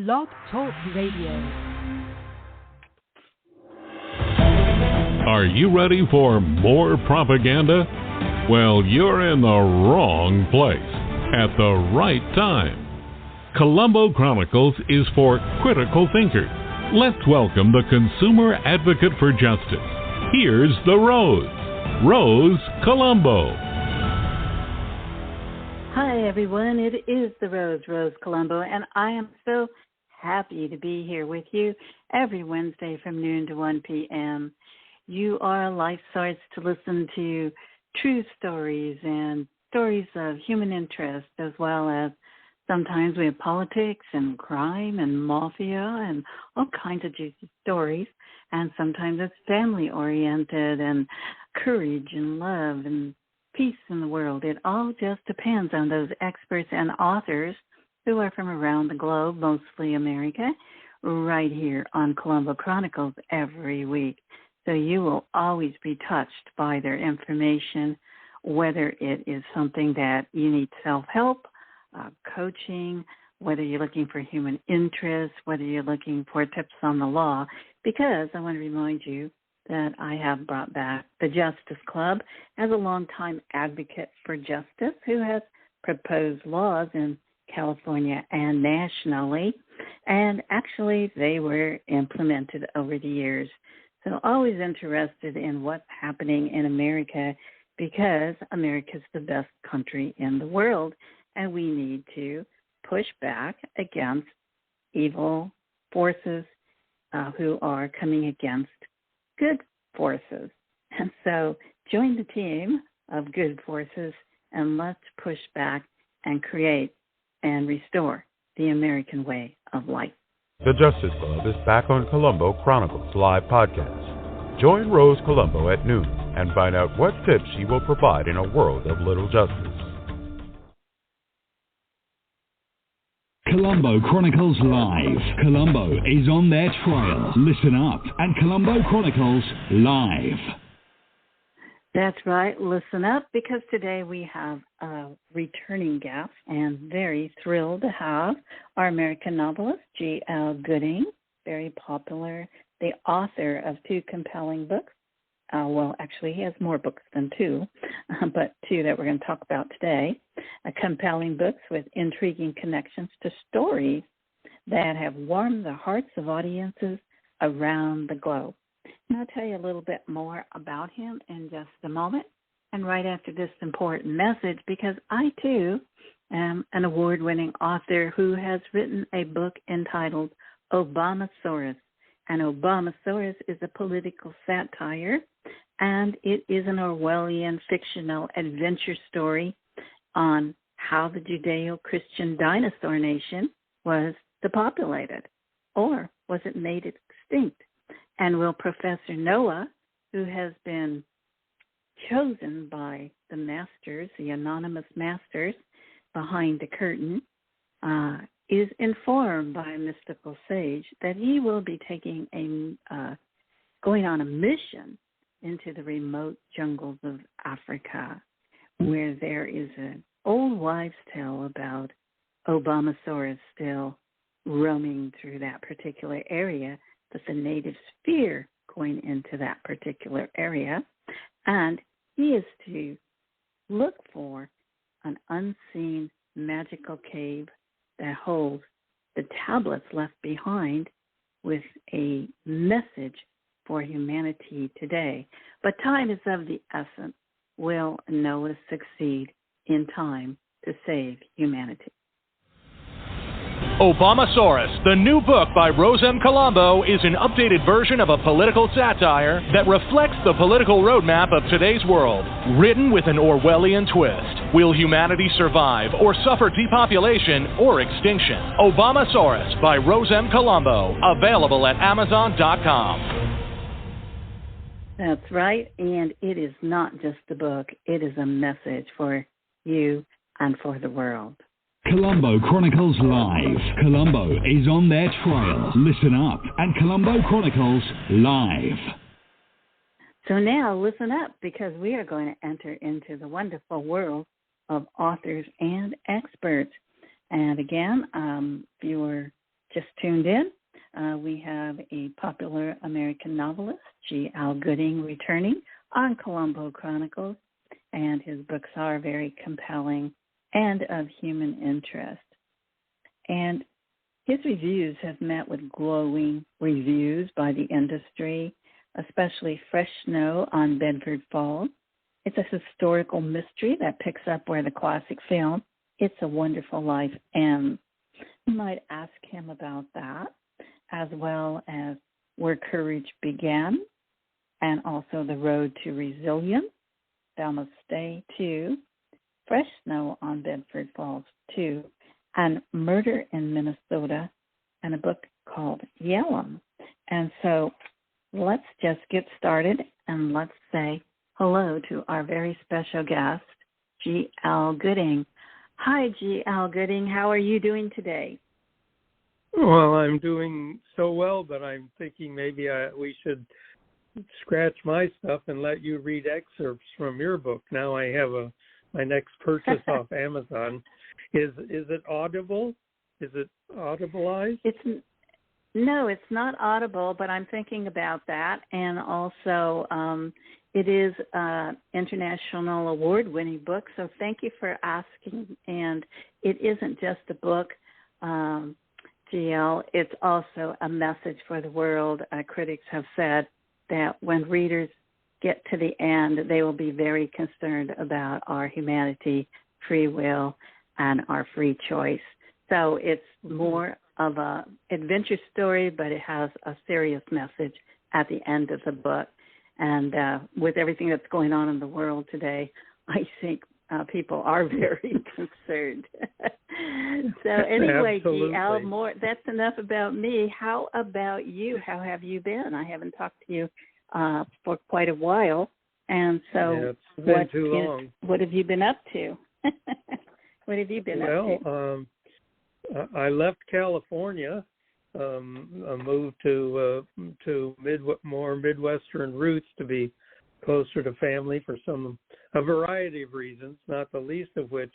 Blog Talk Radio. Are you ready for more propaganda? Well, you're in the wrong place at the right time. Colombo Chronicles is for critical thinkers. Let's welcome the consumer advocate for justice. Here's the Rose Colombo. Hi, everyone. It is the Rose Colombo, and I am so happy to be here with you every Wednesday from noon to 1 p.m. You are a life source to listen to true stories and stories of human interest, as well as sometimes we have politics and crime and mafia and all kinds of juicy stories. And sometimes it's family-oriented and courage and love and peace in the world. It all just depends on those experts and authors who are from around the globe, mostly America, right here on Colombo Chronicles every week. So you will always be touched by their information, whether it is something that you need self-help, coaching, whether you're looking for human interest, whether you're looking for tips on the law, because I want to remind you that I have brought back the Justice Club as a longtime advocate for justice who has proposed laws in California and nationally, and actually they were implemented over the years. So always interested in what's happening in America because America's the best country in the world, and we need to push back against evil forces who are coming against good forces. And so join the team of good forces and let's push back and create and restore the American way of life. The Justice Club is back on Colombo Chronicles Live Podcast. Join Rose Colombo at noon and find out what tips she will provide in a world of little justice. Colombo Chronicles Live. Colombo is on their trail. Listen up at Colombo Chronicles Live. That's right. Listen up, because today we have a returning guest, and very thrilled to have our American novelist, G.L. Gooding, very popular, the author of two compelling books. Well, actually, he has more books than two, but two that we're going to talk about today. Compelling books with intriguing connections to stories that have warmed the hearts of audiences around the globe. And I'll tell you a little bit more about him in just a moment, and right after this important message, because I, too, am an award-winning author who has written a book entitled Obamasaurus. And Obamasaurus is a political satire, and it is an Orwellian fictional adventure story on how the Judeo-Christian dinosaur nation was depopulated, or was it made extinct? And will Professor Noah, who has been chosen by the masters, the anonymous masters behind the curtain, is informed by a mystical sage that he will be taking going on a mission into the remote jungles of Africa, where there is an old wives' tale about Obamasaurus still roaming through that particular area, that the natives fear going into that particular area, and he is to look for an unseen magical cave that holds the tablets left behind with a message for humanity today. But time is of the essence. Will Noah succeed in time to save humanity? Obamasaurus, the new book by Rose M. Colombo, is an updated version of a political satire that reflects the political roadmap of today's world, written with an Orwellian twist. Will humanity survive or suffer depopulation or extinction? Obamasaurus by Rose M. Colombo, available at Amazon.com. That's right, and it is not just a book. It is a message for you and for the world. Colombo Chronicles Live. Colombo is on their trail. Listen up at Colombo Chronicles Live. So now listen up, because we are going to enter into the wonderful world of authors and experts. And again, if you were just tuned in, we have a popular American novelist, G. Al Gooding, returning on Colombo Chronicles, and his books are very compelling and of human interest. And his reviews have met with glowing reviews by the industry, especially Fresh Snow on Bedford Falls. It's a historical mystery that picks up where the classic film, It's a Wonderful Life, ends. You might ask him about that, as well as Where Courage Began, and also The Road to Resilience, Thou Must Stay 2, Fresh Snow on Bedford Falls 2, and Murder in Minnesota, and a book called Yellum. And so let's just get started, and let's say hello to our very special guest, G. Al Gooding. Hi, G. Al Gooding. How are you doing today? Well, I'm doing so well, but I'm thinking maybe we should scratch my stuff and let you read excerpts from your book. Now I have my next purchase off Amazon. Is it audible? Is it audibleized? No, it's not audible, but I'm thinking about that. And also, it is an international award-winning book, so thank you for asking. And it isn't just a book, GL, it's also a message for the world. Critics have said that when readers get to the end, they will be very concerned about our humanity, free will, and our free choice. So it's more of a adventure story, but it has a serious message at the end of the book. And with everything that's going on in the world today, I think people are very concerned. So anyway, GL, that's enough about me. How about you? How have you been? I haven't talked to you for quite a while. And so it's been too long. What have you been up to? What have you been up to? I left California, moved to more Midwestern roots to be closer to family for a variety of reasons, not the least of which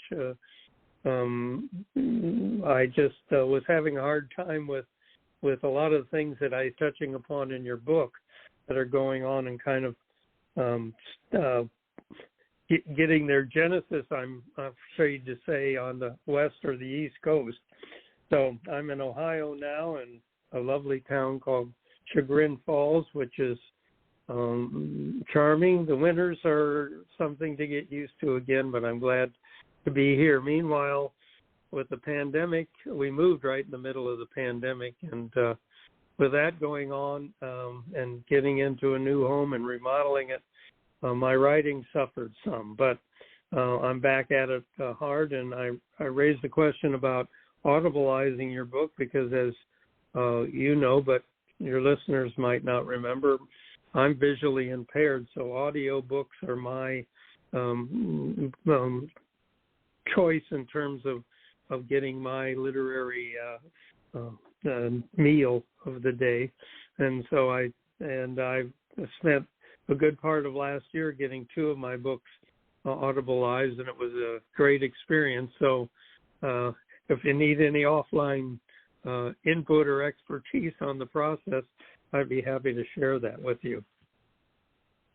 I just was having a hard time with a lot of the things that I'm touching upon in your book that are going on and kind of getting their genesis, I'm afraid to say, on the west or the east coast. So I'm in Ohio now, in a lovely town called Chagrin Falls, which is charming. The winters are something to get used to again, but I'm glad to be here. Meanwhile, with the pandemic, we moved right in the middle of the pandemic, and with that going on and getting into a new home and remodeling it, my writing suffered some, but I'm back at it hard, and I raised the question about audibleizing your book because, as you know, but your listeners might not remember, I'm visually impaired, so audio books are my choice in terms of getting my literary meal of the day, and so I've spent a good part of last year getting 2 of my books audibleized, and it was a great experience. So if you need any offline input or expertise on the process, I'd be happy to share that with you.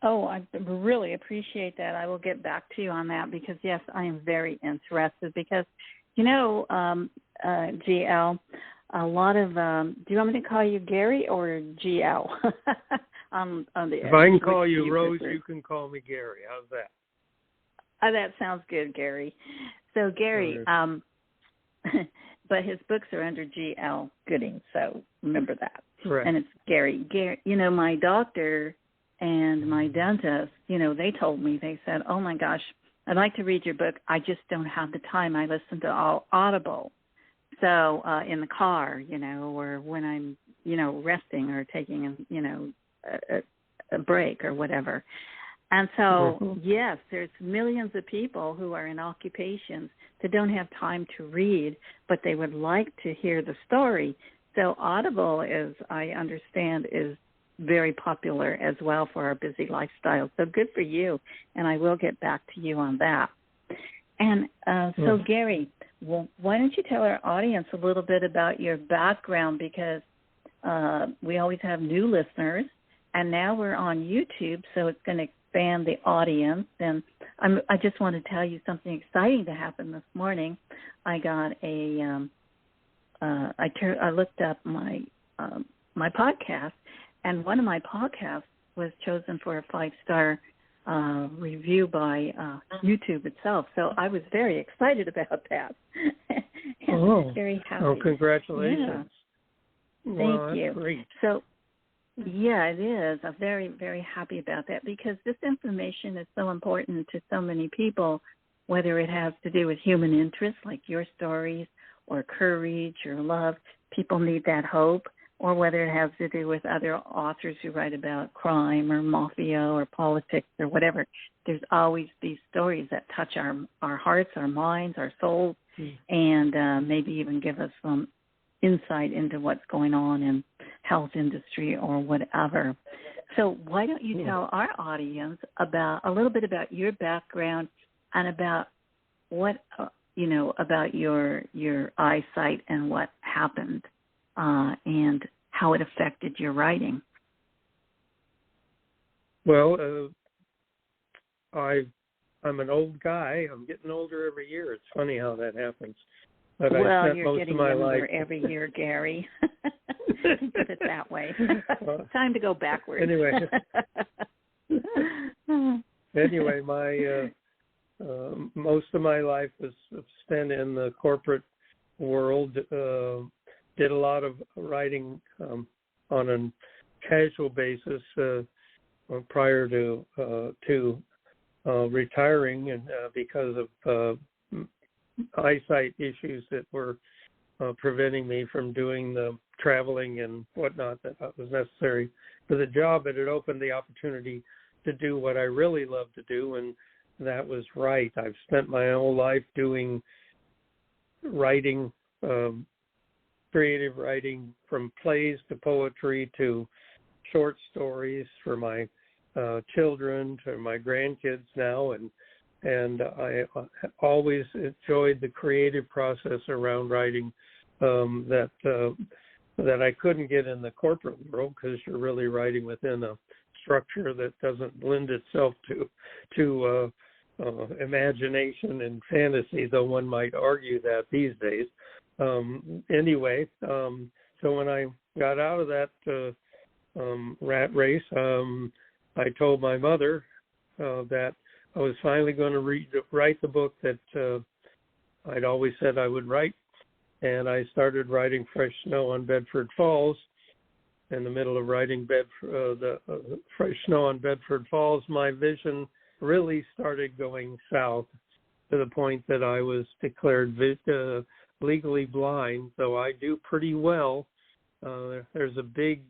Oh, I really appreciate that. I will get back to you on that because, yes, I am very interested because, GL, a lot of, do you want me to call you Gary or GL? on the if I can call you Rose, you can call me Gary. How's that? That sounds good, Gary. So, Gary, but his books are under G.L. Gooding, so remember that. Correct. And it's Gary. My doctor and my dentist, they told me, they said, oh, my gosh, I'd like to read your book. I just don't have the time. I listen to all Audible. So in the car, or when I'm, resting or taking, a break or whatever. And so, yes, there's millions of people who are in occupations that don't have time to read, but they would like to hear the story. So Audible, as I understand, is very popular as well for our busy lifestyle. So good for you, and I will get back to you on that. And so, Gary, well, why don't you tell our audience a little bit about your background, because we always have new listeners, and now we're on YouTube, so it's going to expand the audience. And I just want to tell you something exciting that happened this morning. I got I looked up my podcast, and one of my podcasts was chosen for a 5-star review by YouTube itself. So I was very excited about that. Very happy. Oh, congratulations. Yeah. Well, Thank you. Great. So, yeah, it is. I'm very, very happy about that, because this information is so important to so many people, whether it has to do with human interest, like your stories, or courage or love. People need that hope. Or whether it has to do with other authors who write about crime or mafia or politics or whatever. There's always these stories that touch our hearts, our minds, our souls, and maybe even give us some insight into what's going on in health industry or whatever. So why don't you tell our audience about a little bit about your background and about what about your eyesight and what happened, and how it affected your writing. Well, I'm an old guy. I'm getting older every year. It's funny how that happens. But well, I spent you're most getting of my younger life every year, Gary. Think of it that way. Time to go backwards. Anyway, my most of my life was spent in the corporate world. Did a lot of writing on a casual basis prior to retiring, and because of eyesight issues that were preventing me from doing the traveling and whatnot that was necessary for the job. But it opened the opportunity to do what I really love to do, and that was write. I've spent my whole life doing writing, creative writing, from plays to poetry to short stories for my children to my grandkids now, and I always enjoyed the creative process around writing that I couldn't get in the corporate world, because you're really writing within a structure that doesn't lend itself to imagination and fantasy, though one might argue that these days. Anyway, so when I got out of that rat race, I told my mother that I was finally going to write the book that I'd always said I would write, and I started writing Fresh Snow on Bedford Falls. In the middle of writing the Fresh Snow on Bedford Falls, my vision really started going south, to the point that I was declared legally blind, though I do pretty well. There's a big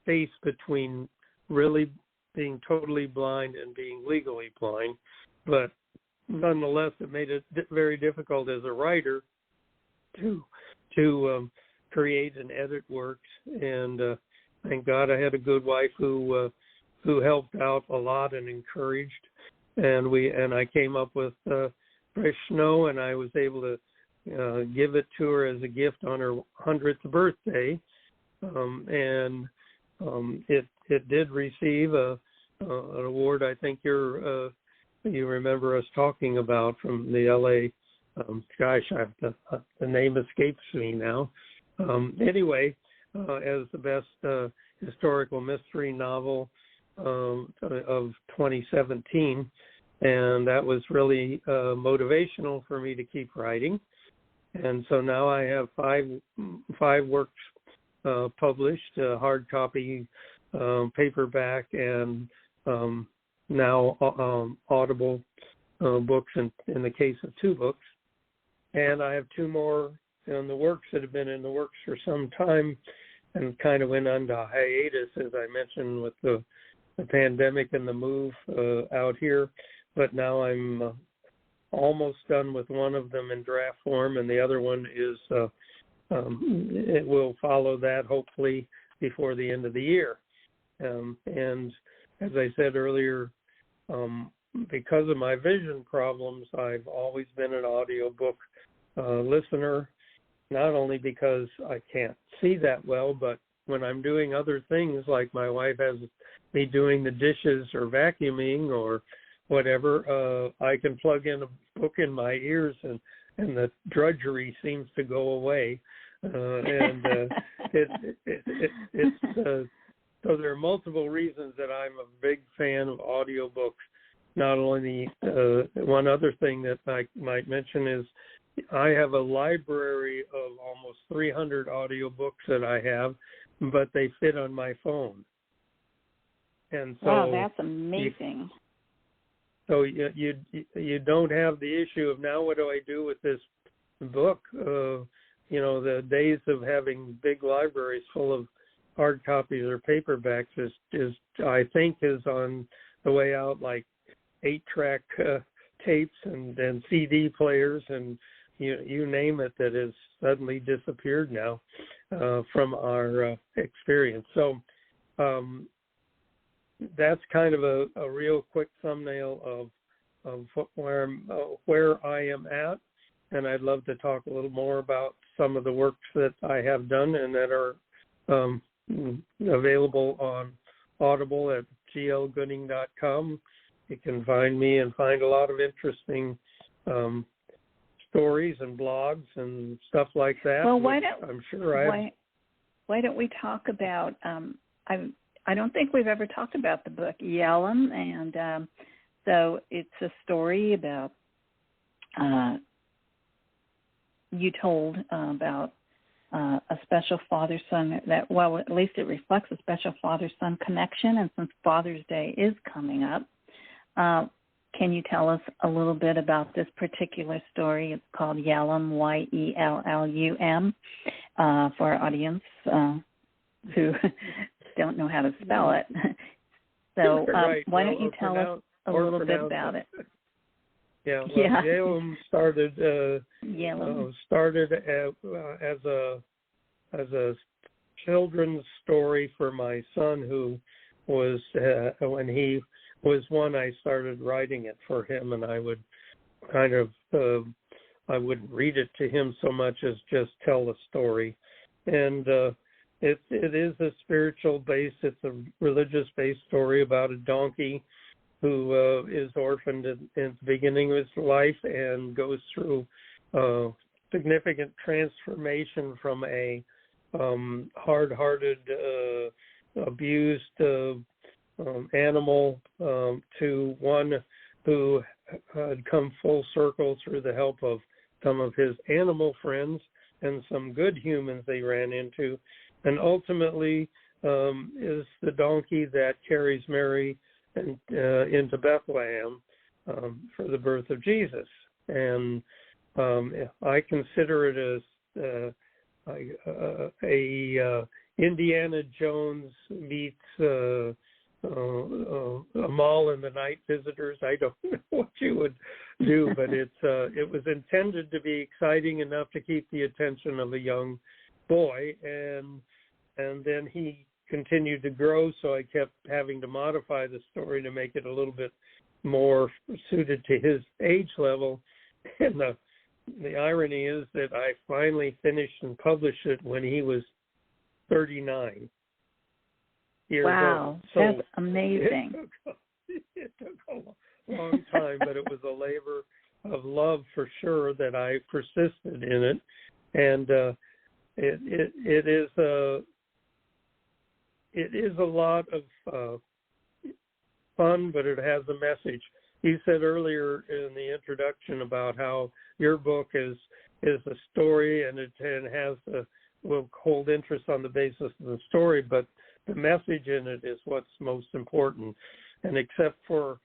space between really being totally blind and being legally blind, but nonetheless, it made it very difficult as a writer to create and edit works. And thank God I had a good wife who helped out a lot and encouraged. And I came up with Fresh Snow, and I was able to give it to her as a gift on her 100th birthday, and it did receive an award. I think you remember us talking about from the L.A. The name escapes me now. Anyway, as the best historical mystery novel of 2017, and that was really motivational for me to keep writing. And so now I have five works published, hard copy, paperback, and now Audible books in the case of 2 books. And I have 2 more in the works that have been in the works for some time and kind of went on to hiatus, as I mentioned, with the pandemic and the move out here. But now I'm almost done with one of them in draft form, and the other one is it will follow that hopefully before the end of the year. And as I said earlier, because of my vision problems, I've always been an audiobook listener, not only because I can't see that well, but when I'm doing other things, like my wife has me doing the dishes or vacuuming or whatever, I can plug in a book in my ears and the drudgery seems to go away. So there are multiple reasons that I'm a big fan of audiobooks. Not only one other thing that I might mention is I have a library of almost 300 audiobooks that I have, but they fit on my phone. And so wow, that's amazing. So you don't have the issue of now what do I do with this book? The days of having big libraries full of hard copies or paperbacks is I think is on the way out, like 8-track tapes and CD players and you name it, that has suddenly disappeared now from our experience. So that's kind of a real quick thumbnail of where I am at, and I'd love to talk a little more about some of the works that I have done and that are available on Audible at glgooding.com. You can find me and find a lot of interesting stories and blogs and stuff like that. Well, why don't we talk about? I don't think we've ever talked about the book Yellum, and so it's a story about. You told about a special father-son at least it reflects a special father-son connection, and since Father's Day is coming up, can you tell us a little bit about this particular story? It's called Yellum, Yellum, for our audience who don't know how to spell it. So right. why don't you tell us a little bit about it? Yeah, well, Yellum started as a children's story for my son, who was when he was one, I started writing it for him, and I would kind of I wouldn't read it to him so much as just tell a story, and it is a spiritual base. It's a religious based story about a donkey who is orphaned in the beginning of his life and goes through significant transformation from a hard-hearted, abused animal to one who had come full circle through the help of some of his animal friends and some good humans they ran into, and ultimately is the donkey that carries Mary into Bethlehem for the birth of Jesus. And I consider it as a Indiana Jones meets a Mall and the Night Visitors. I don't know what you would do, but it was intended to be exciting enough to keep the attention of a young boy, and then he continued to grow, so I kept having to modify the story to make it a little bit more suited to his age level. And the irony is that I finally finished and published it when he was 39 years old. Wow, so that's amazing. It took a long time, but it was a labor of love for sure that I persisted in it, and it is a lot of fun, but it has a message. You said earlier in the introduction about how your book is a story and it will hold interest on the basis of the story, but the message in it is what's most important. And except for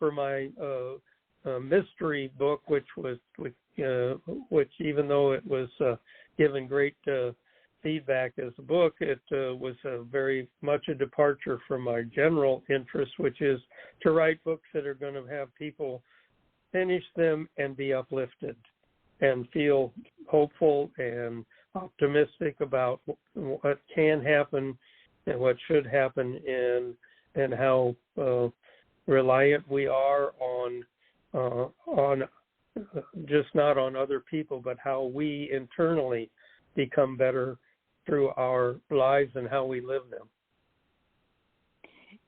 my mystery book, which even though it was given great feedback as a book, it was very much a departure from my general interest, which is to write books that are going to have people finish them and be uplifted and feel hopeful and optimistic about what can happen and what should happen, and how reliant we are on just not on other people, but how we internally become better through our lives and how we live them.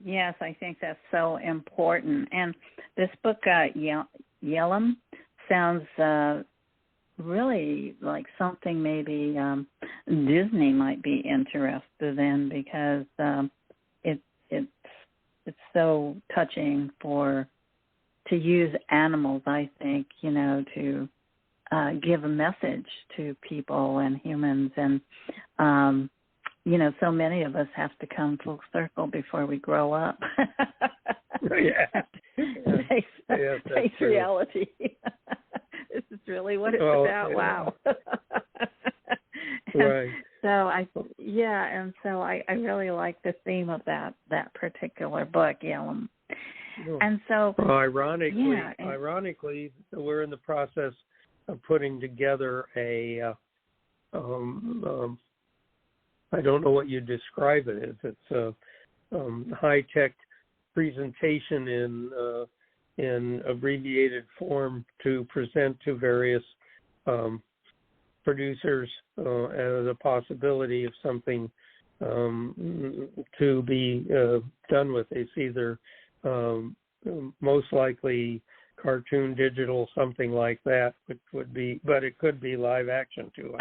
Yes, I think that's so important. And this book, Yellum, sounds really like something maybe Disney might be interested in, because it's so touching to use animals, I think, to give a message to people and humans. And so many of us have to come full circle before we grow up. Yeah. Face reality. This is really what it's about. Yeah. Wow. Right. So I really like the theme of that particular book, Yellum. And so, ironically, we're in the process of putting together a I don't know what you describe it as. It's a high-tech presentation in abbreviated form to present to various producers as a possibility of something to be done with. It's either most likely cartoon, digital, something like that, which would be, but it could be live action too.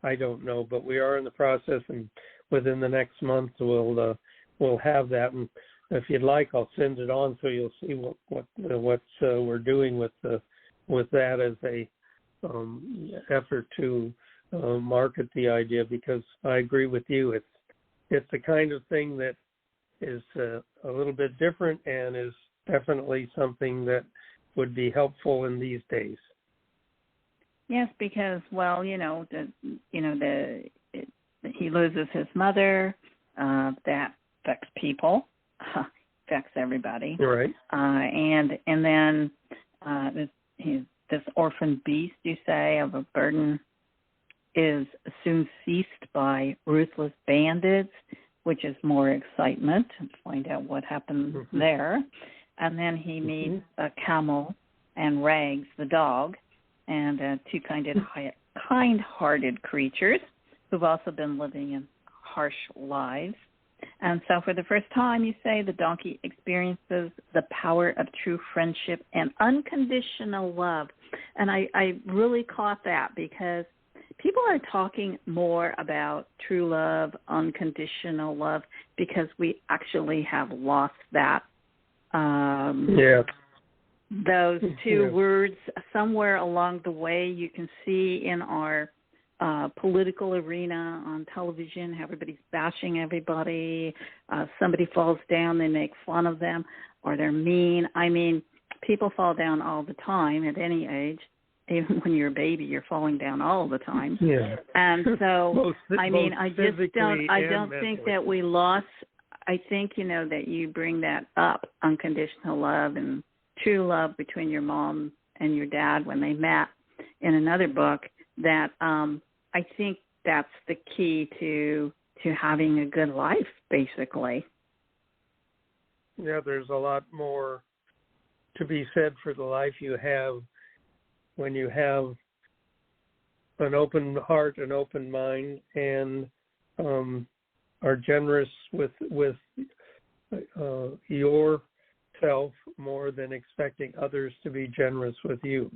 I don't know, but we are in the process, and within the next month we'll have that. And if you'd like, I'll send it on so you'll see what we're doing with that as a effort to market the idea, because I agree with you. It's the kind of thing that is a little bit different and is definitely something that would be helpful in these days. Yes, because he loses his mother. That affects people, affects everybody. Right. And then this orphan beast, you say, of a burden is soon seized by ruthless bandits, which is more excitement to find out what happened there. And then he meets Camel and Rags, the dog, and two kind-hearted creatures who've also been living in harsh lives. And so for the first time, you say, the donkey experiences the power of true friendship and unconditional love. And I really caught that, because people are talking more about true love, unconditional love, because we actually have lost that. Those two words somewhere along the way. You can see in our political arena on television, everybody's bashing everybody. Somebody falls down, they make fun of them, or they're mean. I mean, people fall down all the time at any age. Even when you're a baby, you're falling down all the time. Yeah. And so, I don't think that we lost. I think, that you bring that up, unconditional love and true love between your mom and your dad when they met in another book, that I think that's the key to having a good life, basically. Yeah, there's a lot more to be said for the life you have when you have an open heart, an open mind, and are generous with yourself more than expecting others to be generous with you.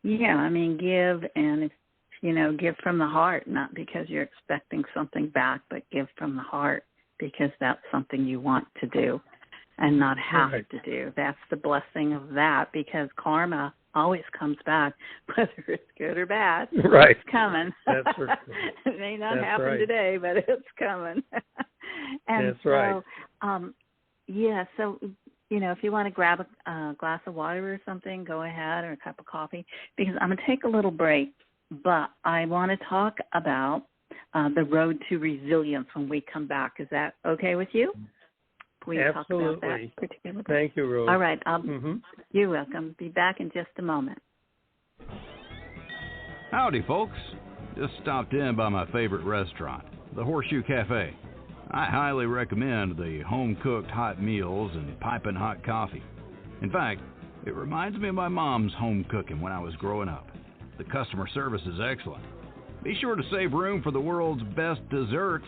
Yeah, I mean, give, and give from the heart, not because you're expecting something back, but give from the heart because that's something you want to do and not have to do. That's the blessing of that, because karma always comes back, whether it's good or bad. Right. It's coming. That's right. It may not happen today, but it's coming. And that's right. So, if you want to grab a glass of water or something, go ahead, or a cup of coffee, because I'm going to take a little break, but I want to talk about the road to resilience when we come back. Is that okay with you? We talk about that particular book. Thank you, Rose. All right. You're welcome. Be back in just a moment. Howdy, folks. Just stopped in by my favorite restaurant, the Horseshoe Cafe. I highly recommend the home-cooked hot meals and piping hot coffee. In fact, It reminds me of my mom's home cooking when I was growing up. The customer service is excellent. Be sure to save room for the world's best desserts.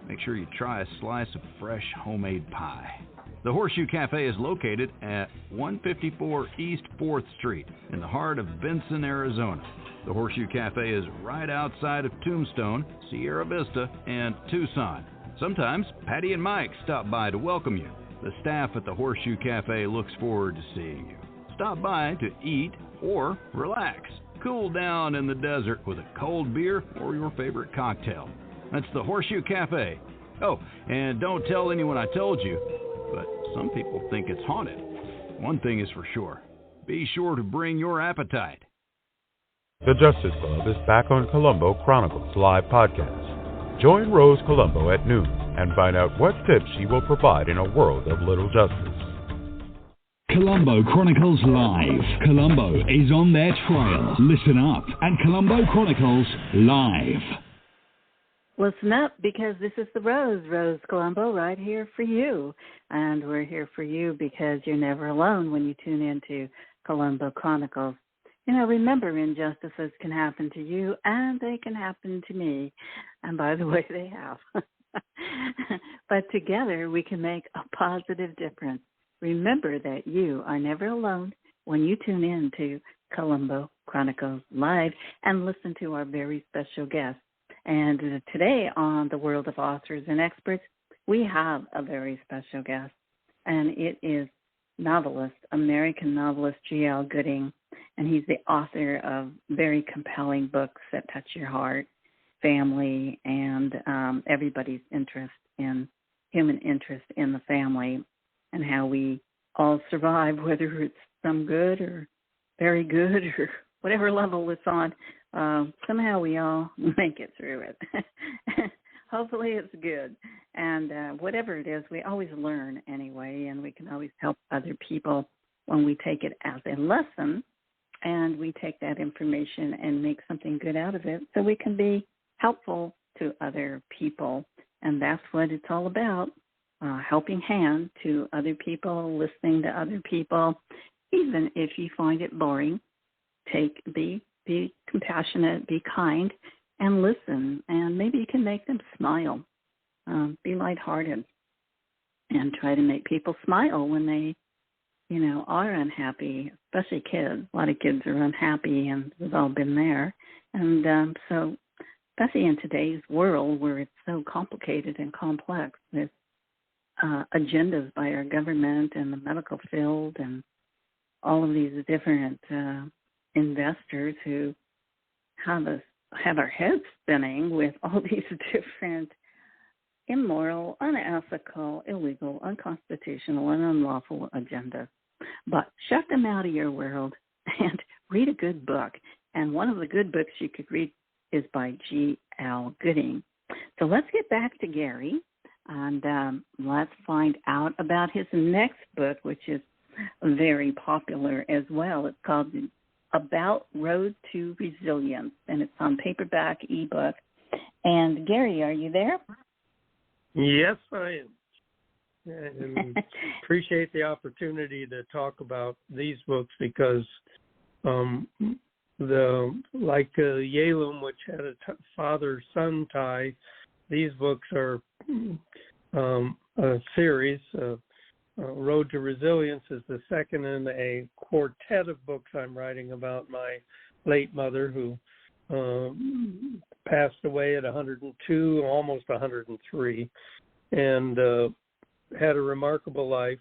Make sure you try a slice of fresh homemade pie. The Horseshoe Cafe is located at 154 East 4th Street in the heart of Benson, Arizona. The Horseshoe Cafe is right outside of Tombstone, Sierra Vista, and Tucson. Sometimes Patty and Mike stop by to welcome you. The staff at the Horseshoe Cafe looks forward to seeing you. Stop by to eat or relax. Cool down in the desert with a cold beer or your favorite cocktail. That's the Horseshoe Cafe. Oh, and don't tell anyone I told you, but some people think it's haunted. One thing is for sure. Be sure to bring your appetite. The Justice Club is back on Colombo Chronicles live podcast. Join Rose Colombo at noon and find out what tips she will provide in a world of little justice. Colombo Chronicles Live. Colombo is on their trail. Listen up at Colombo Chronicles Live. Listen up, because this is the Rose Colombo, right here for you. And we're here for you because you're never alone when you tune into Colombo Chronicles. You know, remember, injustices can happen to you and they can happen to me. And by the way, they have. But together we can make a positive difference. Remember that you are never alone when you tune in to Colombo Chronicles Live and listen to our very special guest. And today on the World of Authors and Experts, we have a very special guest, and it is American novelist G.L. Gooding, and he's the author of very compelling books that touch your heart, family, and everybody's human interest in the family and how we all survive, whether it's some good or very good or whatever level it's on. Somehow we all make it through it. Hopefully it's good. And whatever it is, we always learn anyway, and we can always help other people when we take it as a lesson and we take that information and make something good out of it so we can be helpful to other people. And that's what it's all about, helping hand to other people, listening to other people. Even if you find it boring, be compassionate, be kind, and listen. And maybe you can make them smile. Be lighthearted and try to make people smile when they, are unhappy, especially kids. A lot of kids are unhappy, and we've all been there. And so especially in today's world where it's so complicated and complex with agendas by our government and the medical field and all of these different investors who have our heads spinning with all these different immoral, unethical, illegal, unconstitutional, and unlawful agendas. But shut them out of your world and read a good book. And one of the good books you could read is by G.L. Gooding. So let's get back to Gary, and let's find out about his next book, which is very popular as well. It's called About Road to Resilience, and it's on paperback, ebook. And Gary, are you there? Yes, I am. And appreciate the opportunity to talk about these books because Yalom, which had a father-son tie, these books are a series. Road to Resilience is the second in a quartet of books I'm writing about my late mother, who passed away at 102, almost 103, and had a remarkable life.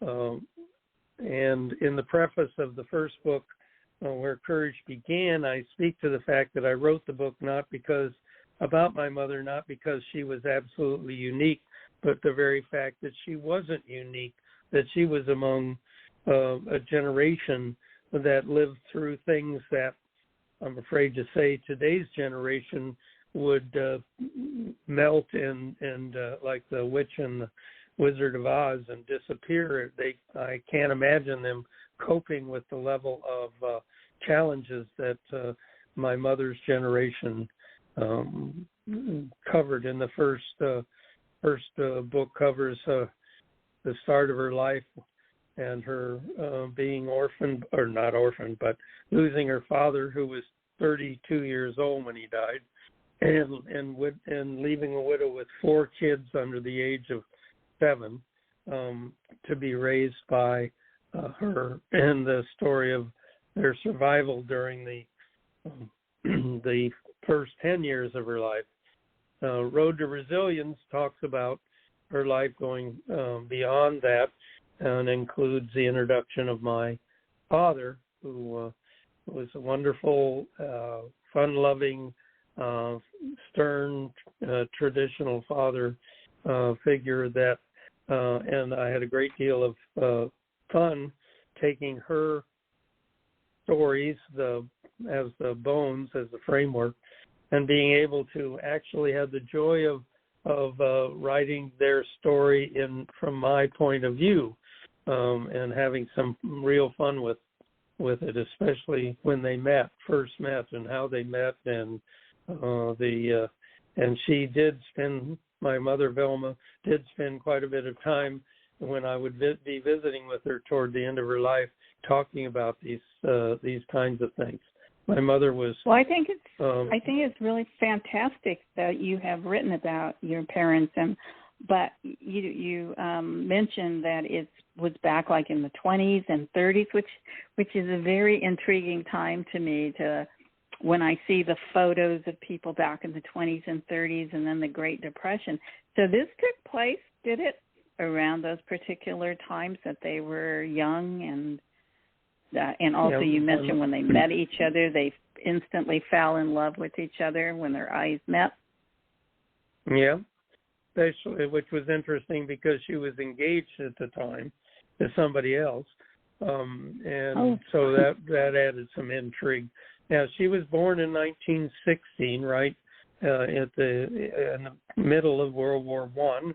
And in the preface of the first book, Where Courage Began, I speak to the fact that I wrote the book about my mother, not because she was absolutely unique, but the very fact that she wasn't unique, that she was among a generation that lived through things that I'm afraid to say today's generation would melt and like the witch and the Wizard of Oz and disappear. I can't imagine them coping with the level of challenges that my mother's generation covered. In the first book covers the start of her life and her being orphaned, or not orphaned, but losing her father, who was 32 years old when he died, and leaving a widow with 4 kids under the age of 7 to be raised by her, and the story of their survival during the first 10 years of her life. Road to Resilience talks about her life going beyond that, and includes the introduction of my father, who was a wonderful, fun-loving, stern, traditional father figure that, and I had a great deal of fun taking her stories as the bones, as the framework, and being able to actually have the joy of writing their story from my point of view, and having some real fun with it, especially when they first met, and how they met, and and she did spend, my mother Velma did spend quite a bit of time when I would be visiting with her toward the end of her life, talking about these kinds of things. My mother was. Well, I think it's really fantastic that you have written about your parents, but you mentioned that it was back like in the 20s and 30s, which is a very intriguing time to me. When I see the photos of people back in the 20s and 30s, and then the Great Depression. So this took place, did it, around those particular times that they were young, and also you mentioned when they met each other, they instantly fell in love with each other when their eyes met. Yeah, especially, which was interesting because she was engaged at the time to somebody else, so that added some intrigue. Now, she was born in 1916, right in the middle of World War I,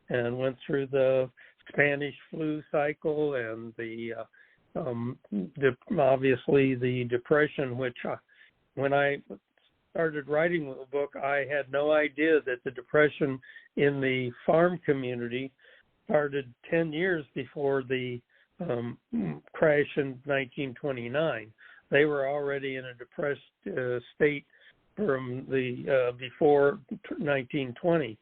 and went through the Spanish flu cycle and obviously the Depression, which when I started writing the book, I had no idea that the Depression in the farm community started 10 years before the crash in 1929. They were already in a depressed state from the before 1920,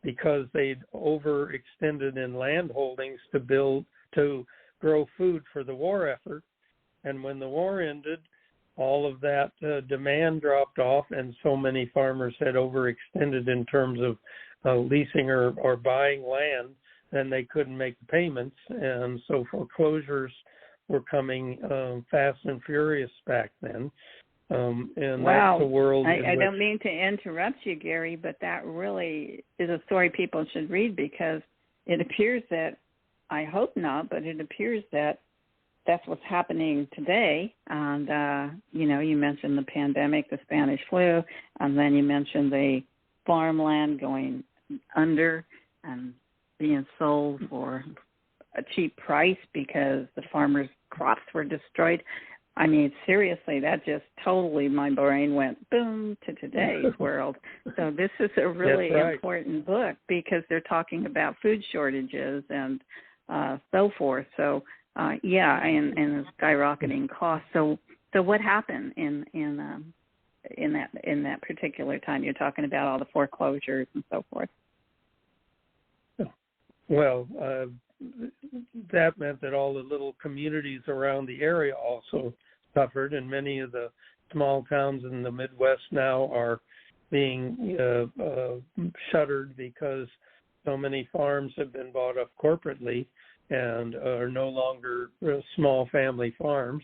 because they'd overextended in land holdings to grow food for the war effort. And when the war ended, all of that demand dropped off, and so many farmers had overextended in terms of leasing or buying land, and they couldn't make the payments. And so foreclosures were coming fast and furious back then. And wow. That's the world. I don't mean to interrupt you, Gary, but that really is a story people should read, because it appears that, I hope not, but it appears that that's what's happening today. And, you mentioned the pandemic, the Spanish flu, and then you mentioned the farmland going under and being sold for a cheap price because the farmers' crops were destroyed. I mean, seriously, that just totally, my brain went boom to today's world. So this is a really important book, because they're talking about food shortages and so forth. So, and the skyrocketing costs. So what happened in that particular time? You're talking about all the foreclosures and so forth. Well, that meant that all the little communities around the area also suffered, and many of the small towns in the Midwest now are being shuttered because so many farms have been bought up corporately and are no longer small family farms.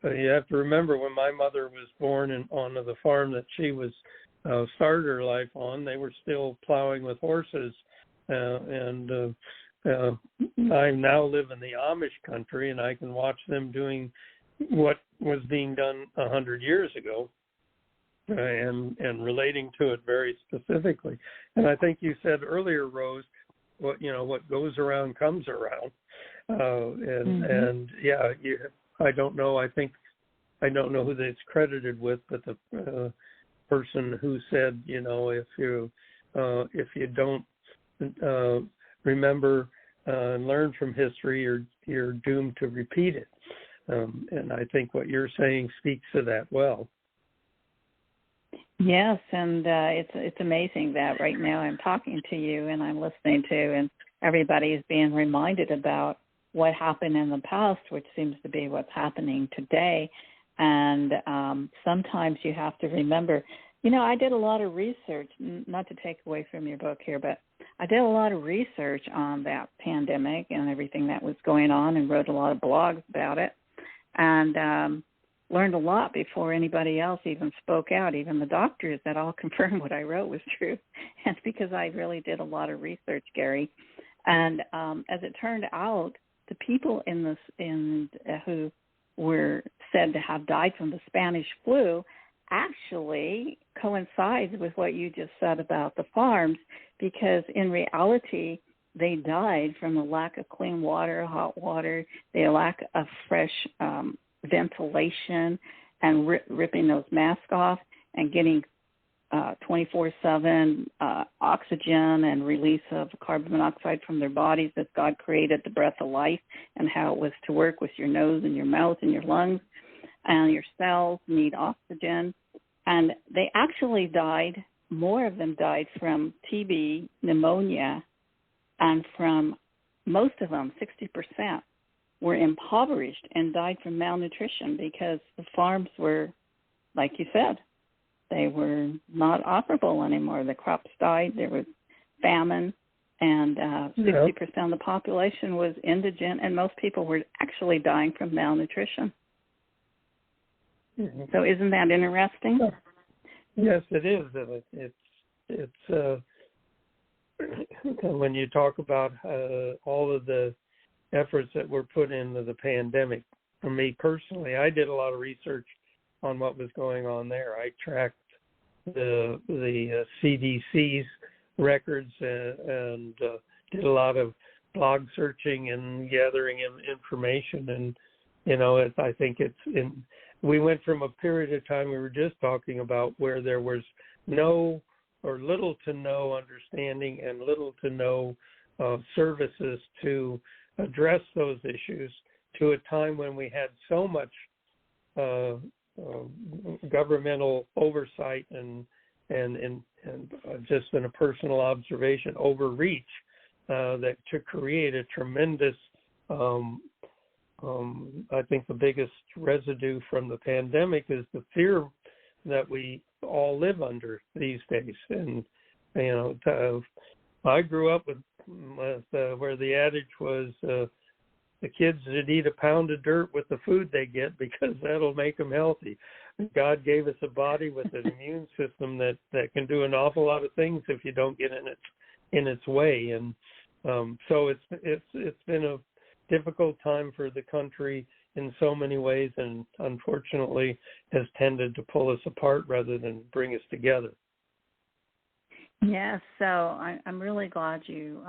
You have to remember, when my mother was born onto the farm that she was started her life on, they were still plowing with horses, and I now live in the Amish country, and I can watch them doing what was being done 100 years ago, and relating to it very specifically. And I think you said earlier, Rose, what goes around comes around, I don't know. I don't know who that's credited with, but the person who said, if you don't remember and learn from history, you're you're doomed to repeat it. And I think what you're saying speaks to that well. Yes, and it's amazing that right now I'm talking to you and I'm listening to, and everybody is being reminded about what happened in the past, which seems to be what's happening today. And sometimes you have to remember, I did a lot of research, not to take away from your book here, but I did a lot of research on that pandemic and everything that was going on and wrote a lot of blogs about it, and learned a lot before anybody else even spoke out. Even the doctors that all confirmed what I wrote was true. And because I really did a lot of research, Gary. And as it turned out, the people who were said to have died from the Spanish flu actually coincides with what you just said about the farms, because in reality, they died from a lack of clean water, hot water, the lack of fresh ventilation, and ripping those masks off and getting 24/7 oxygen and release of carbon monoxide from their bodies as God created the breath of life, and how it was to work with your nose and your mouth and your lungs, and your cells need oxygen. And they actually died, more of them died from TB, pneumonia, and from most of them, 60%, were impoverished and died from malnutrition because the farms were, like you said, they were not operable anymore. The crops died, there was famine, and 60% of the population was indigent, and most people were actually dying from malnutrition. Mm-hmm. So isn't that interesting? Yes, it is. It's when you talk about all of the efforts that were put into the pandemic. For me personally, I did a lot of research on what was going on there. I tracked the CDC's records and did a lot of blog searching and gathering information. And I think we went from a period of time we were just talking about where there was no or little to no understanding and little to no services to address those issues, to a time when we had so much governmental oversight and just in a personal observation, overreach that to create a tremendous, I think the biggest residue from the pandemic is the fear that we all live under these days. And, I grew up with where the adage was the kids should eat a pound of dirt with the food they get because that'll make them healthy. God gave us a body with an immune system that can do an awful lot of things if you don't get in its way. And so it's been a difficult time for the country in so many ways, and unfortunately has tended to pull us apart rather than bring us together. Yes, so I'm really glad you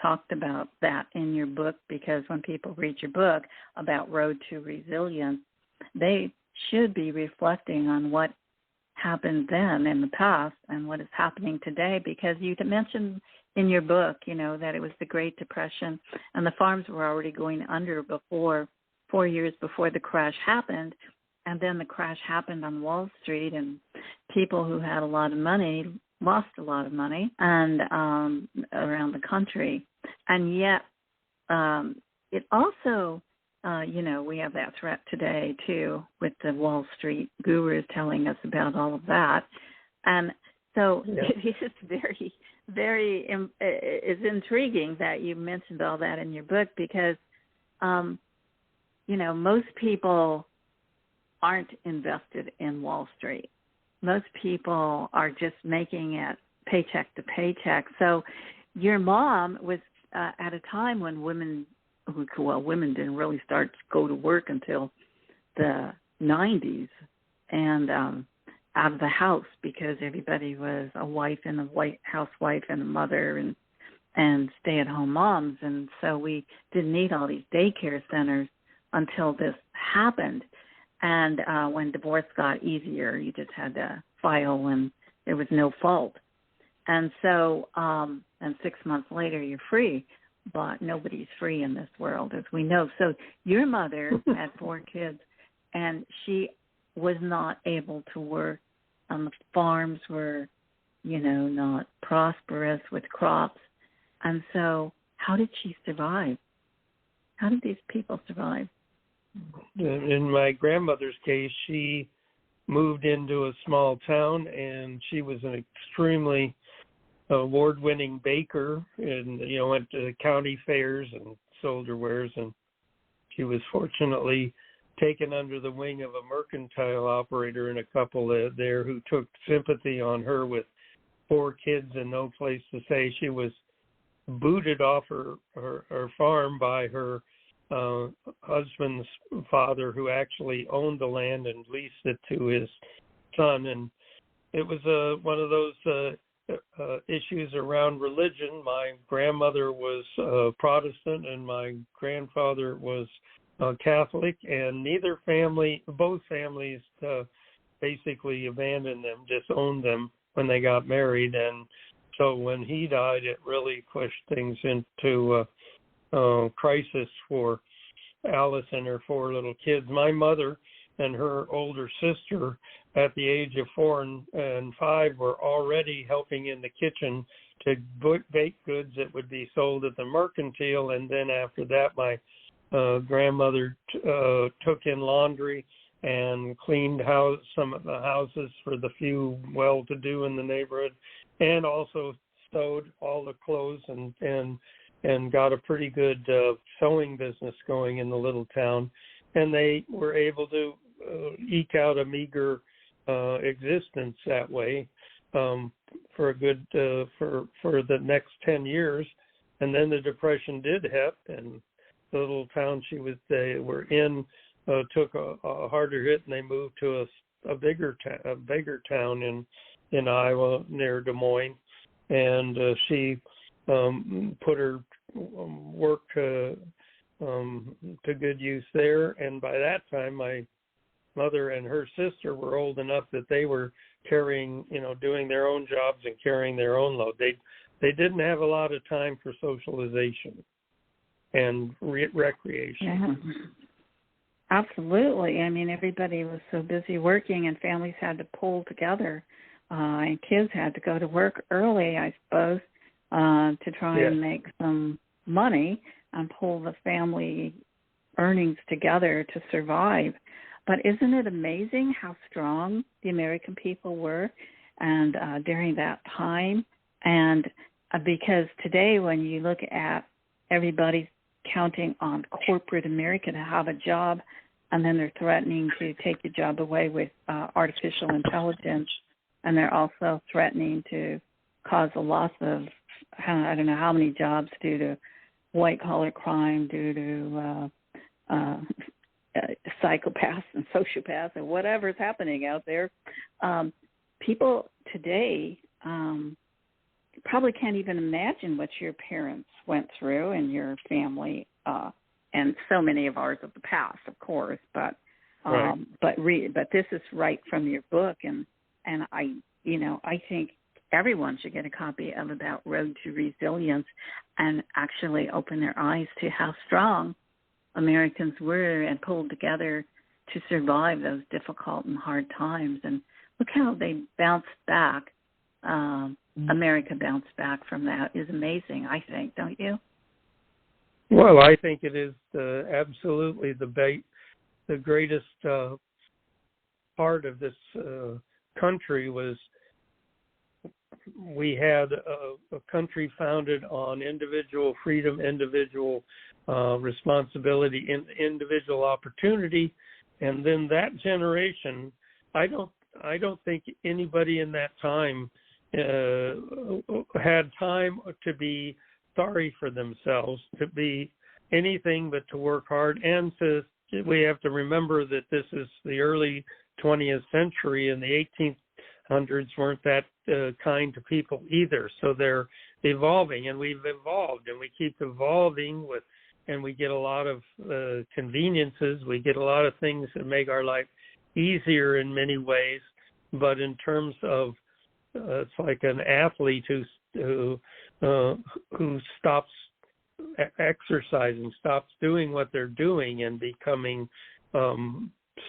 talked about that in your book, because when people read your book about Road to Resilience, they should be reflecting on what happened then in the past and what is happening today, because you mentioned in your book, that it was the Great Depression and the farms were already going under 4 years before the crash happened. And then the crash happened on Wall Street, and people who had a lot of money lost a lot of money and around the country. And yet it also, we have that threat today, too, with the Wall Street gurus telling us about all of that. And so it is very, very it's intriguing that you mentioned all that in your book, because, most people aren't invested in Wall Street. Most people are just making it paycheck to paycheck. So your mom was at a time when women didn't really start to go to work until the 90s and out of the house, because everybody was a wife and a housewife and a mother and stay-at-home moms. And so we didn't need all these daycare centers until this happened. And when divorce got easier, you just had to file and there was no fault. And so, and 6 months later, you're free. but nobody's free in this world, as we know. So your mother had 4 kids, and she was not able to work. The farms were, not prosperous with crops. And so how did she survive? How did these people survive? In my grandmother's case, she moved into a small town, and she was an extremely award-winning baker, and went to county fairs and sold her wares. And she was fortunately taken under the wing of a mercantile operator and a couple there who took sympathy on her with 4 kids and no place to stay. She was booted off her farm by her husband's father, who actually owned the land and leased it to his son. And it was one of those issues around religion. My grandmother was Protestant and my grandfather was Catholic, and both families basically abandoned them, disowned them when they got married. And so when he died, it really pushed things into crisis for Alice and her 4 little kids. My mother and her older sister, at the age of 4 and 5, were already helping in the kitchen to bake goods that would be sold at the mercantile. And then after that, my grandmother took in laundry and cleaned some of the houses for the few well-to-do in the neighborhood, and also sewed all the clothes and got a pretty good sewing business going in the little town. And they were able to eke out a meager existence that way for a good for the next 10 years. And then the Depression did hit, and the little town they were in took a harder hit, and they moved to a bigger town in Iowa near Des Moines. And she put her work to good use there. And by that time, my mother and her sister were old enough that they were carrying, doing their own jobs and carrying their own load. They didn't have a lot of time for socialization and recreation. Yeah. Absolutely. I mean, everybody was so busy working, and families had to pull together, and kids had to go to work early, I suppose, to try and make some money and pull the family earnings together to survive. But isn't it amazing how strong the American people were and during that time? And because today, when you look at everybody counting on corporate America to have a job, and then they're threatening to take your job away with artificial intelligence, and they're also threatening to cause a loss of, I don't know how many jobs due to white-collar crime, due to psychopaths and sociopaths and whatever's happening out there. People today probably can't even imagine what your parents went through and your family, and so many of ours of the past, of course. But right. But this is right from your book, and I think everyone should get a copy of About Road to Resilience and actually open their eyes to how strong Americans were and pulled together to survive those difficult and hard times. And look how they bounced back. America bounced back from that. Is amazing, I think, don't you? Well, I think it is absolutely the greatest part of this country was we had a country founded on individual freedom, individual responsibility, individual opportunity, and then that generation. I don't think anybody in that time had time to be sorry for themselves, to be anything but to work hard. And we have to remember that this is the early 20th century, and the 1800s weren't that kind to people either. So they're evolving, and we've evolved, and we keep evolving and we get a lot of conveniences. We get a lot of things that make our life easier in many ways. But in terms of it's like an athlete who stops exercising, stops doing what they're doing and becoming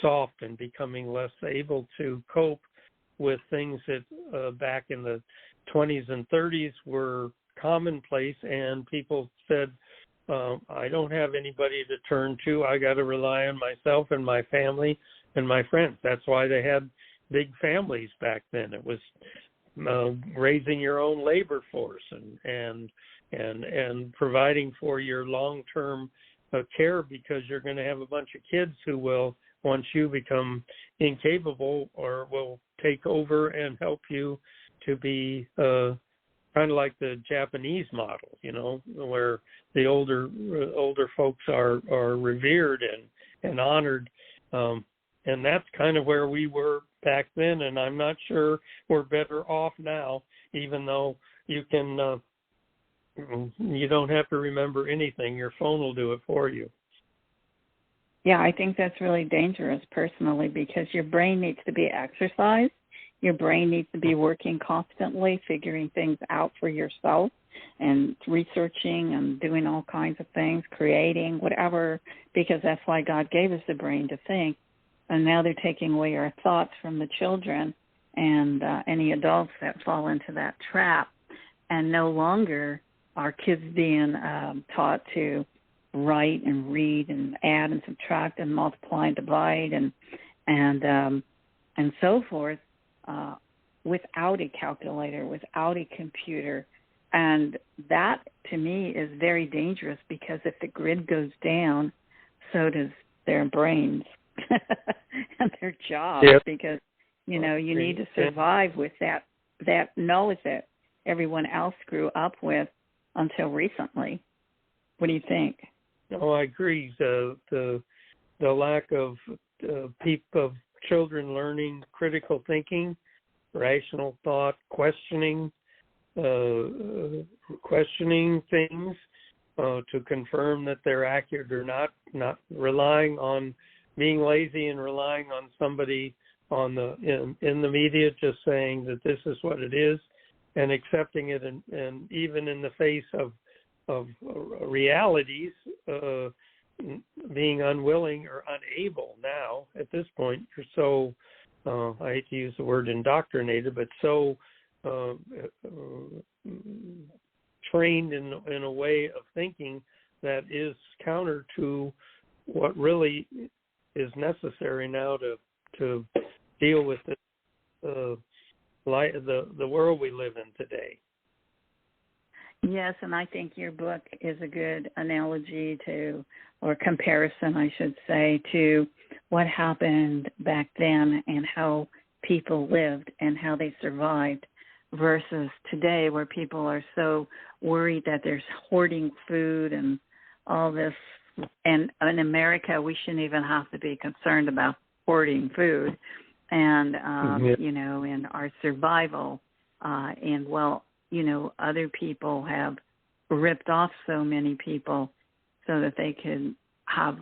soft and becoming less able to cope with things that back in the 20s and 30s were commonplace, and people said, I don't have anybody to turn to. I got to rely on myself and my family and my friends. That's why they had big families back then. It was raising your own labor force and providing for your long-term care, because you're going to have a bunch of kids who will, once you become incapable, or will take over and help you to be kind of like the Japanese model, where the older folks are revered and honored. And that's kind of where we were back then, and I'm not sure we're better off now, even though you don't have to remember anything. Your phone will do it for you. Yeah, I think that's really dangerous personally, because your brain needs to be exercised. Your brain needs to be working constantly, figuring things out for yourself and researching and doing all kinds of things, creating, whatever, because that's why God gave us the brain to think. And now they're taking away our thoughts from the children and any adults that fall into that trap. And no longer are kids being taught to write and read and add and subtract and multiply and divide and so forth without a calculator, without a computer. And that, to me, is very dangerous, because if the grid goes down, so does their brains and their jobs. Yep. Because, you need to survive with that knowledge that everyone else grew up with until recently. What do you think? Oh, I agree. The lack of children learning critical thinking, rational thought, questioning things to confirm that they're accurate or not relying on being lazy and relying on somebody in the media just saying that this is what it is, and accepting it, and even in the face of realities, being unwilling or unable now at this point. You're so, I hate to use the word indoctrinated, but so trained in a way of thinking that is counter to what really is necessary now to deal with the world we live in today. Yes, and I think your book is a good analogy or comparison, I should say, to what happened back then and how people lived and how they survived versus today, where people are so worried that there's hoarding food and all this. And in America, we shouldn't even have to be concerned about hoarding food and, in our survival. Other people have ripped off so many people so that they could have,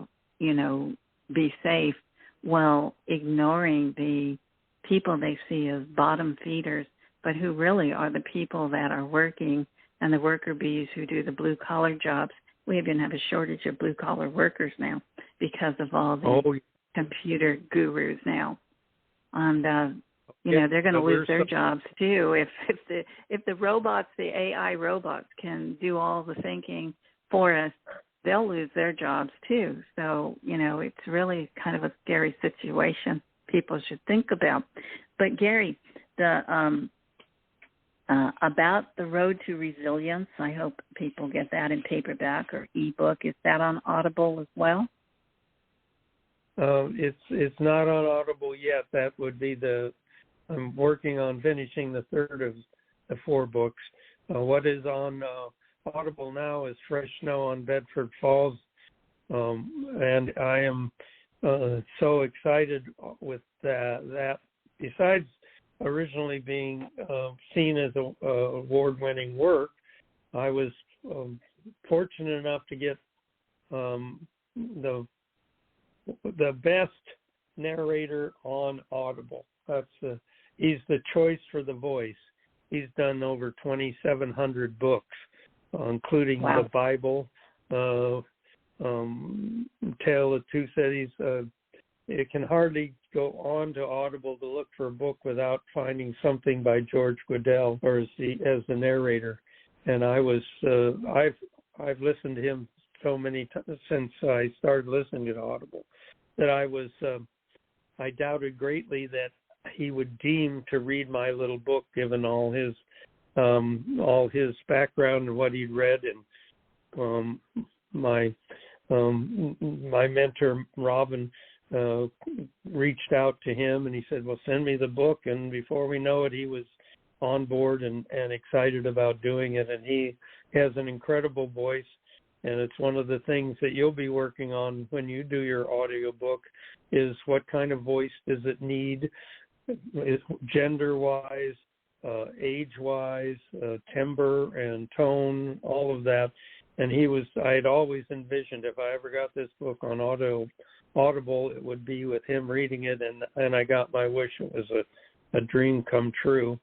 be safe, while ignoring the people they see as bottom feeders, but who really are the people that are working, and the worker bees who do the blue-collar jobs. We even have a shortage of blue-collar workers now because of all the computer gurus now. And, they're going to lose their jobs too. If the robots, the AI robots, can do all the thinking for us, they'll lose their jobs too. So, it's really kind of a scary situation people should think about. But Gary, about the Road to Resilience, I hope people get that in paperback or ebook. Is that on Audible as well? It's not on Audible yet. That would be I'm working on finishing the third of the 4 books. What is on Audible now is Fresh Snow on Bedford Falls, and I am so excited with that. Besides originally being seen as a award-winning work, I was fortunate enough to get the best narrator on Audible. He's the choice for the voice. He's done over 2,700 books, including the Bible, Tale of Two Cities. It can hardly go on to Audible to look for a book without finding something by George Guidall or as the narrator. And I've listened to him so many times since I started listening to Audible that I doubted greatly that he would deem to read my little book, given all his background and what he'd read. And my mentor Robin reached out to him, and he said, "Well, send me the book." And before we know it, he was on board and excited about doing it. And he has an incredible voice, and it's one of the things that you'll be working on when you do your audiobook is what kind of voice does it need, gender-wise, age-wise, timbre and tone, all of that. And I had always envisioned if I ever got this book on Audible, it would be with him reading it, and I got my wish. It was a dream come true.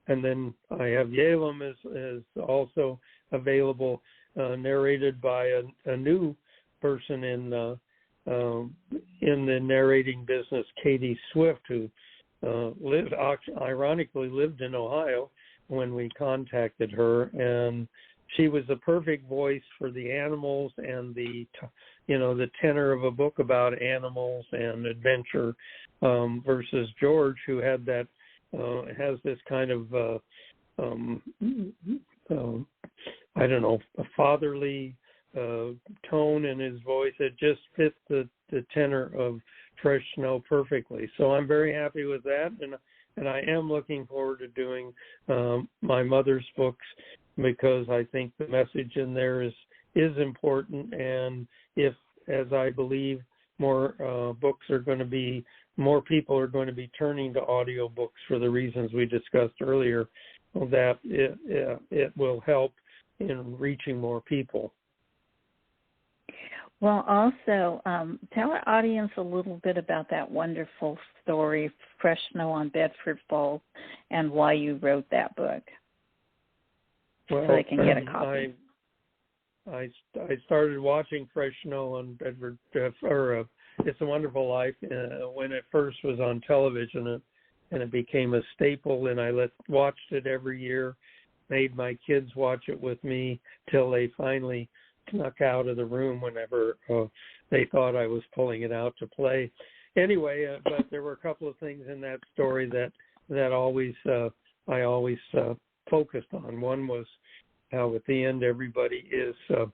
And then I have Yalem is also available, narrated by a new person in the narrating business, Katie Swift, who ironically lived in Ohio when we contacted her, and she was the perfect voice for the animals and the tenor of a book about animals and adventure, versus George, who had that has this kind of a fatherly tone in his voice. It just fits the tenor of Fresh Snow perfectly. So I'm very happy with that, and I am looking forward to doing my mother's books, because I think the message in there is important. And if, as I believe, more people are going to be turning to audiobooks for the reasons we discussed earlier, that it will help in reaching more people. Well, also, tell our audience a little bit about that wonderful story, Fresh Snow on Bedford Falls, and why you wrote that book, so they can get a copy. I started watching Fresh Snow on Bedford, It's a Wonderful Life, when it first was on television, and it became a staple, and I watched it every year, made my kids watch it with me till they finally snuck out of the room whenever they thought I was pulling it out to play. Anyway, but there were a couple of things in that story that I always focused on. One was how at the end everybody is so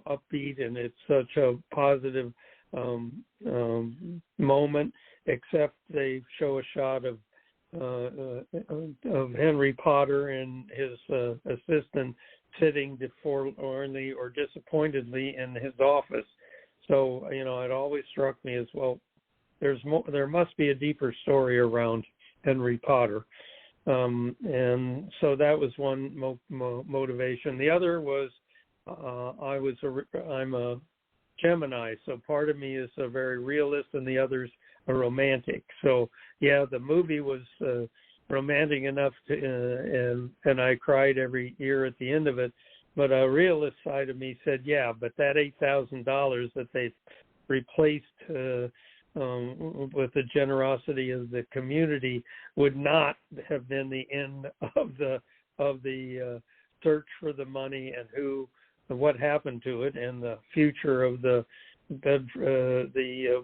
upbeat, and it's such a positive moment, except they show a shot of Henry Potter and his assistant sitting forlornly or disappointedly in his office. So, it always struck me as, well, there must be a deeper story around Henry Potter. And so that was one motivation. The other was I'm a Gemini, so part of me is a very realist and the other's a romantic. So, yeah, the movie was romantic enough and I cried every year at the end of it. But a realist side of me said, yeah, but that $8,000 that they replaced with the generosity of the community would not have been the end of the search for the money and what happened to it, and the future of the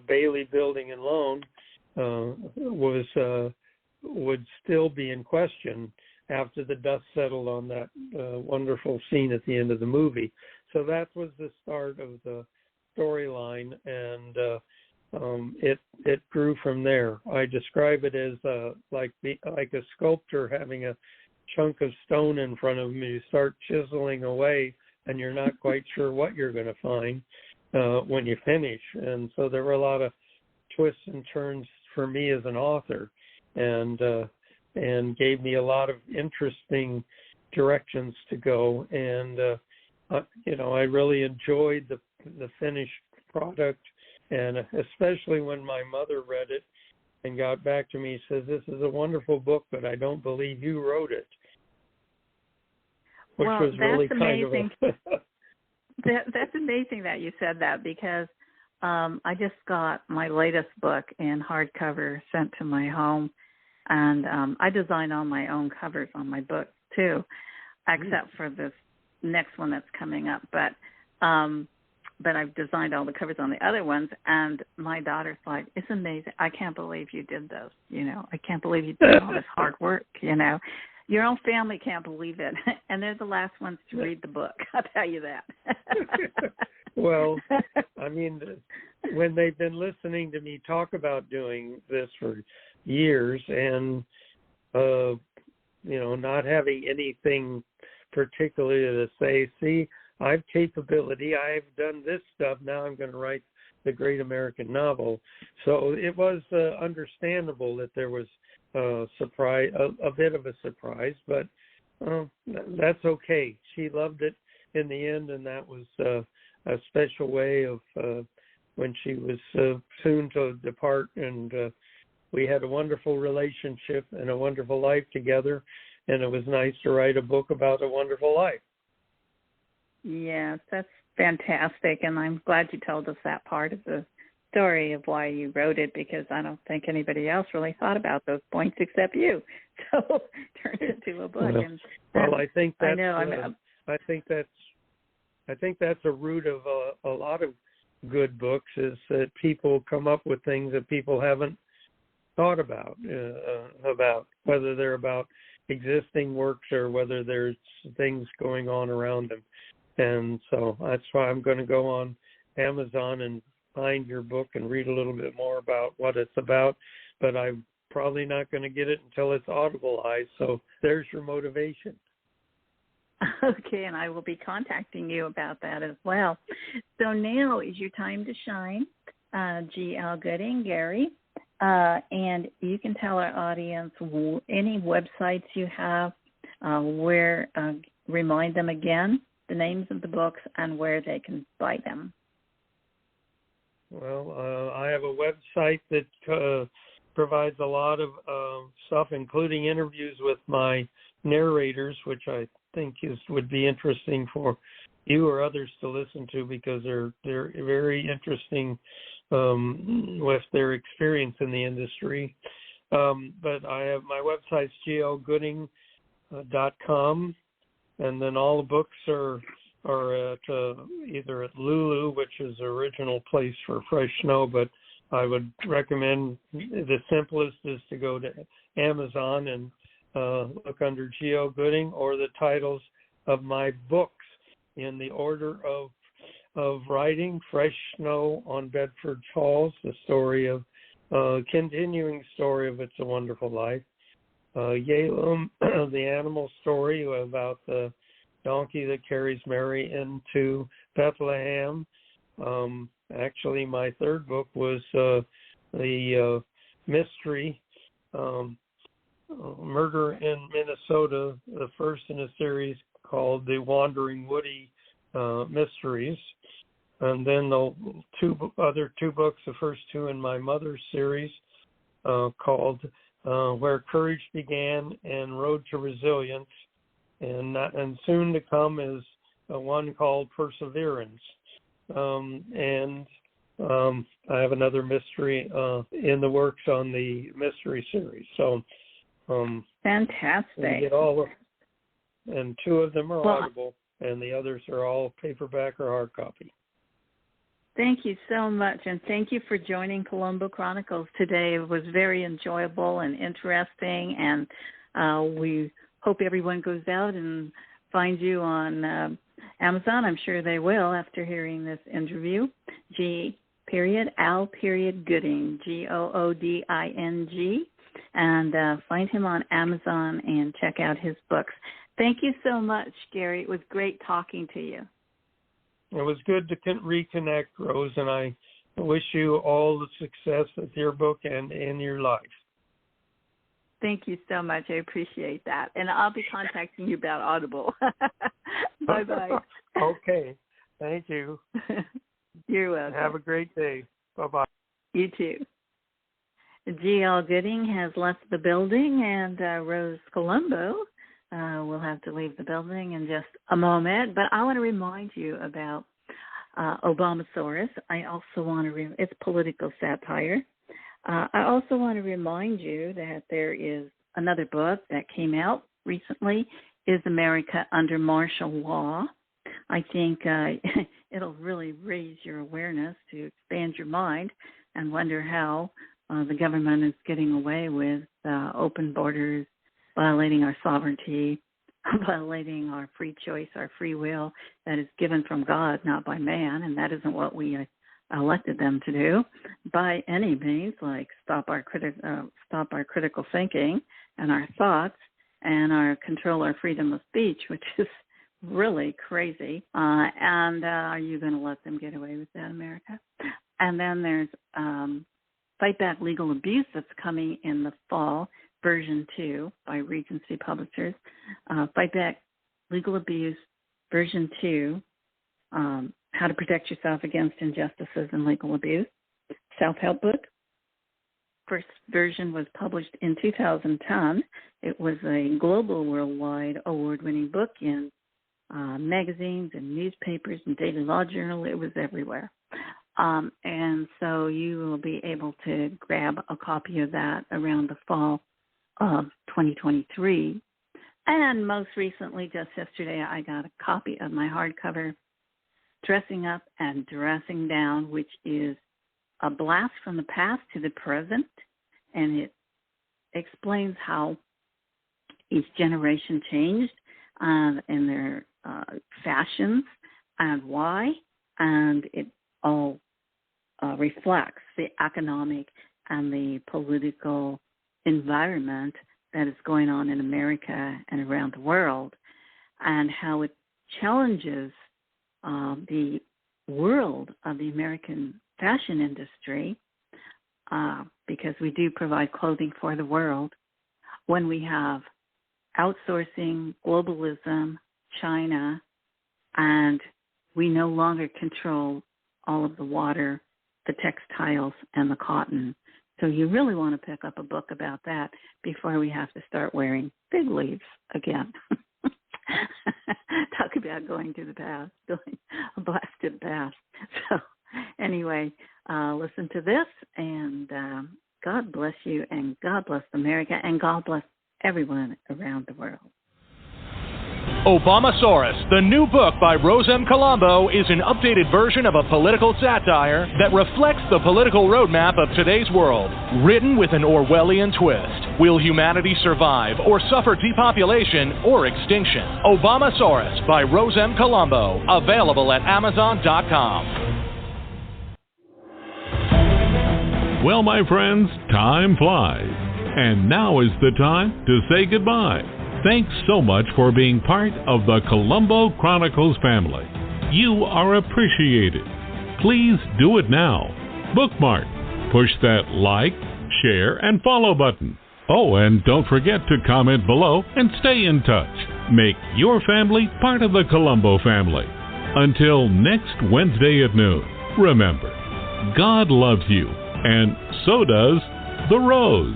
Bailey Building and Loan would still be in question after the dust settled on that wonderful scene at the end of the movie. So that was the start of the storyline, and it grew from there. I describe it as like a sculptor having a chunk of stone in front of him. You start chiseling away, and you're not quite sure what you're going to find when you finish. And so there were a lot of twists and turns for me as an author, and gave me a lot of interesting directions to go. And I really enjoyed the finished product. And especially when my mother read it and got back to me, says, "This is a wonderful book, but I don't believe you wrote it." Which was really kind of That's amazing that you said that, because I just got my latest book in hardcover sent to my home, and I design all my own covers on my books too, except for this next one that's coming up. But I've designed all the covers on the other ones, and my daughter's like, "It's amazing! I can't believe you did those. I can't believe you did all this hard work. Your own family can't believe it, and they're the last ones to read the book. I'll tell you that." Well, I mean, when they've been listening to me talk about doing this for years, and not having anything particularly to say, see, I've capability, I've done this stuff, now I'm going to write the great American novel. So it was understandable that there was a bit of a surprise, but that's okay. She loved it in the end, and that was a special way of when she was soon to depart, and we had a wonderful relationship and a wonderful life together, and it was nice to write a book about a wonderful life. Yes, that's fantastic, and I'm glad you told us that part of the story of why you wrote it, because I don't think anybody else really thought about those points except you. So turned it into a book. I think that's I think that's a root of a lot of good books, is that people come up with things that people haven't thought about whether they're about existing works or whether there's things going on around them. And so that's why I'm going to go on Amazon and find your book and read a little bit more about what it's about, but I'm probably not going to get it until it's audibleized. So there's your motivation. Okay, and I will be contacting you about that as well. So now is your time to shine, G.L. Gooding, Gary, and you can tell our audience any websites you have, remind them again the names of the books and where they can buy them. Well, I have a website that provides a lot of stuff, including interviews with my narrators, which I think would be interesting for you or others to listen to, because they're very interesting with their experience in the industry. But I have my website's glgooding.com, and then all the books are at either at Lulu, which is the original place for fresh snow, but I would recommend the simplest is to go to Amazon and look under G.L. Gooding, or the titles of my books in the order of writing: Fresh Snow on Bedford Falls, the story of continuing story of It's a Wonderful Life. Yalum, the animal story about the donkey that carries Mary into Bethlehem. Actually, my third book was the mystery, Murder in Minnesota, the first in a series called The Wandering Woody Mysteries. And then the other two books, the first two in my mother's series, called Where Courage Began and Road to Resilience. And soon to come is one called Perseverance. And I have another mystery in the works on the mystery series. So fantastic. Get all of, and two of them are audible, and the others are all paperback or hard copy. Thank you so much, and thank you for joining Colombo Chronicles today. It was very enjoyable and interesting, and we hope everyone goes out and finds you on Amazon. I'm sure they will after hearing this interview. G.Al. Gooding, Gooding, and find him on Amazon and check out his books. Thank you so much, Gary. It was great talking to you. It was good to reconnect, Rose, and I wish you all the success with your book and in your life. Thank you so much. I appreciate that. And I'll be contacting you about Audible. Bye-bye. Okay. Thank you. You're welcome. Have a great day. Bye-bye. You too. G.L. Gooding has left the building, and Rose Colombo will have to leave the building in just a moment. But I want to remind you about Obamasaurus. I also want to, it's political satire. I also want to remind you that there is another book that came out recently, Is America Under Martial Law? I think it'll really raise your awareness to expand your mind and wonder how the government is getting away with open borders, violating our sovereignty, violating our free choice, our free will that is given from God, not by man, and that isn't what we elected them to do by any means, like stop our critical thinking and our thoughts and control our freedom of speech, which is really crazy. And are you going to let them get away with that, America? And then there's Fight Back Legal Abuse that's coming in the fall, version 2 by Regency Publishers. Fight Back Legal Abuse, version 2, How to Protect Yourself Against Injustices and Legal Abuse, self-help book. First version was published in 2010. It was a global, worldwide, award-winning book in magazines and newspapers and Daily Law Journal. It was everywhere. And so you will be able to grab a copy of that around the fall of 2023. And most recently, just yesterday, I got a copy of my hardcover, Dressing Up and Dressing Down, which is a blast from the past to the present, and it explains how each generation changed in their fashions and why, and it all reflects the economic and the political environment that is going on in America and around the world, and how it challenges the world of the American fashion industry, because we do provide clothing for the world, when we have outsourcing, globalism, China, and we no longer control all of the water, the textiles, and the cotton. So you really want to pick up a book about that before we have to start wearing fig leaves again. Talk about going to the past, going a blast to the past. So anyway, listen to this, and God bless you, and God bless America, and God bless everyone around the world. Obamasaurus, the new book by Rose M. Colombo, is an updated version of a political satire that reflects the political roadmap of today's world, written with an Orwellian twist. Will humanity survive or suffer depopulation or extinction? Obamasaurus by Rose M. Colombo, available at Amazon.com. Well, my friends, time flies. And now is the time to say goodbye. Thanks so much for being part of the Colombo Chronicles family. You are appreciated. Please do it now. Bookmark, push that like, share, and follow button. Oh, and don't forget to comment below and stay in touch. Make your family part of the Colombo family. Until next Wednesday at noon, remember, God loves you, and so does the rose.